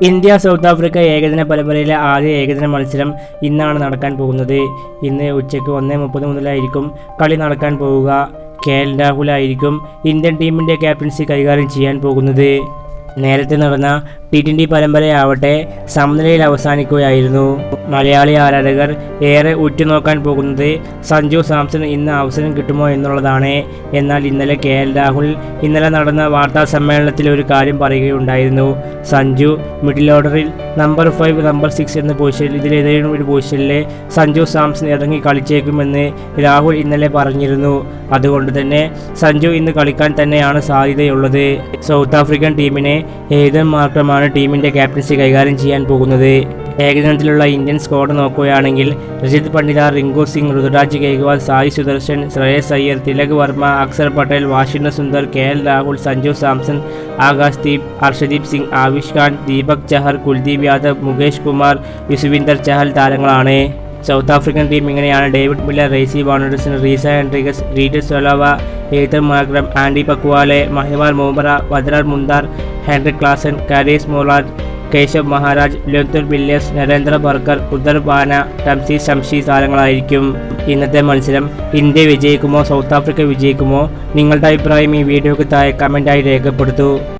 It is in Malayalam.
ഇന്ത്യ സൗത്ത് ആഫ്രിക്ക ഏകദിന പരമ്പരയിലെ ആദ്യ ഏകദിന മത്സരം ഇന്നാണ് നടക്കാൻ പോകുന്നത്. ഇന്ന് ഉച്ചയ്ക്ക് 1:30 മുതലായിരിക്കും കളി നടക്കാൻ പോവുക. KL രാഹുൽ ആയിരിക്കും ഇന്ത്യൻ ടീമിൻ്റെ ക്യാപ്റ്റൻസി കൈകാര്യം ചെയ്യാൻ പോകുന്നത്. നേരത്തെ നടന്ന T20 പരമ്പരയാവട്ടെ സമനിലയിൽ അവസാനിക്കുകയായിരുന്നു. മലയാളി ആരാധകർ ഏറെ ഉറ്റുനോക്കാൻ പോകുന്നത് സഞ്ജു സാംസൺ ഇന്ന് അവസരം കിട്ടുമോ എന്നുള്ളതാണ്. എന്നാൽ ഇന്നലെ KL രാഹുൽ ഇന്നലെ നടന്ന വാർത്താ സമ്മേളനത്തിൽ ഒരു കാര്യം പറയുകയുണ്ടായിരുന്നു. സഞ്ജു മിഡിൽ ഓർഡറിൽ നമ്പർ 5, നമ്പർ 6 എന്ന പൊസിഷനിൽ ഇതിലേതെങ്കിലും ഒരു പൊസിഷനിൽ സഞ്ജു സാംസൺ ഇറങ്ങി കളിച്ചേക്കുമെന്ന് രാഹുൽ ഇന്നലെ പറഞ്ഞിരുന്നു. അതുകൊണ്ട് തന്നെ സഞ്ജു ഇന്ന് കളിക്കാൻ തന്നെയാണ് സാധ്യതയുള്ളത്. സൗത്ത് ആഫ്രിക്കൻ ടീമിനെ ഏതൻ മാർക്രമാണ് ടീമിൻ്റെ ക്യാപ്റ്റൻസി കൈകാര്യം ചെയ്യാൻ പോകുന്നത്. ഏകദിനത്തിലുള്ള ഇന്ത്യൻ സ്ക്വാഡ് നോക്കുകയാണെങ്കിൽ രജിത് പണ്ഡിത, റിങ്കു സിംഗ്, ഋതുരാജ് ഗെയ്ക്വാൾ, സായി സുദർശൻ, ശ്രേയസ് അയ്യർ, തിലക് വർമ്മ, അക്സർ പട്ടേൽ, വാഷിംഗ്ടൺ സുന്ദർ, KL രാഹുൽ, സഞ്ജു സാംസൺ, ആകാശ് ദീപ്, ഹർഷദീപ് സിംഗ്, ആവിഷ് ഖാൻ, ദീപക് ചഹർ, കുൽദീപ് യാദവ്, മുകേഷ് കുമാർ, യുസ്വീന്ദർ ചഹൽ താരങ്ങളാണ്. സൗത്ത് ആഫ്രിക്കൻ ടീം ഇങ്ങനെയാണ്: ഡേവിഡ് മില്ലർ, റേസി വാണ്ടർസൺ, റീസ ഹെൻഡ്രിഗസ്, റീഡസ് സൊലോവ, ഏതൻ മാർഗ്രം, Andy പക്വാലെ, മഹിമാർ മോമറ, വദ്രാർ മുന്താർ, Henrique Klaasen, കാരീസ് Moran, Keshav Maharaj, ലെത്തുർ Williams, Narendra Barker, ഉദർ ബാന, ടംസി ശംഷി താരങ്ങളായിരിക്കും. ഇന്നത്തെ മത്സരം ഇന്ത്യ വിജയിക്കുമോ സൗത്ത് ആഫ്രിക്ക വിജയിക്കുമോ? നിങ്ങളുടെ അഭിപ്രായം ഈ വീഡിയോയ്ക്ക് താഴെ കമൻറ്റായി രേഖപ്പെടുത്തൂ.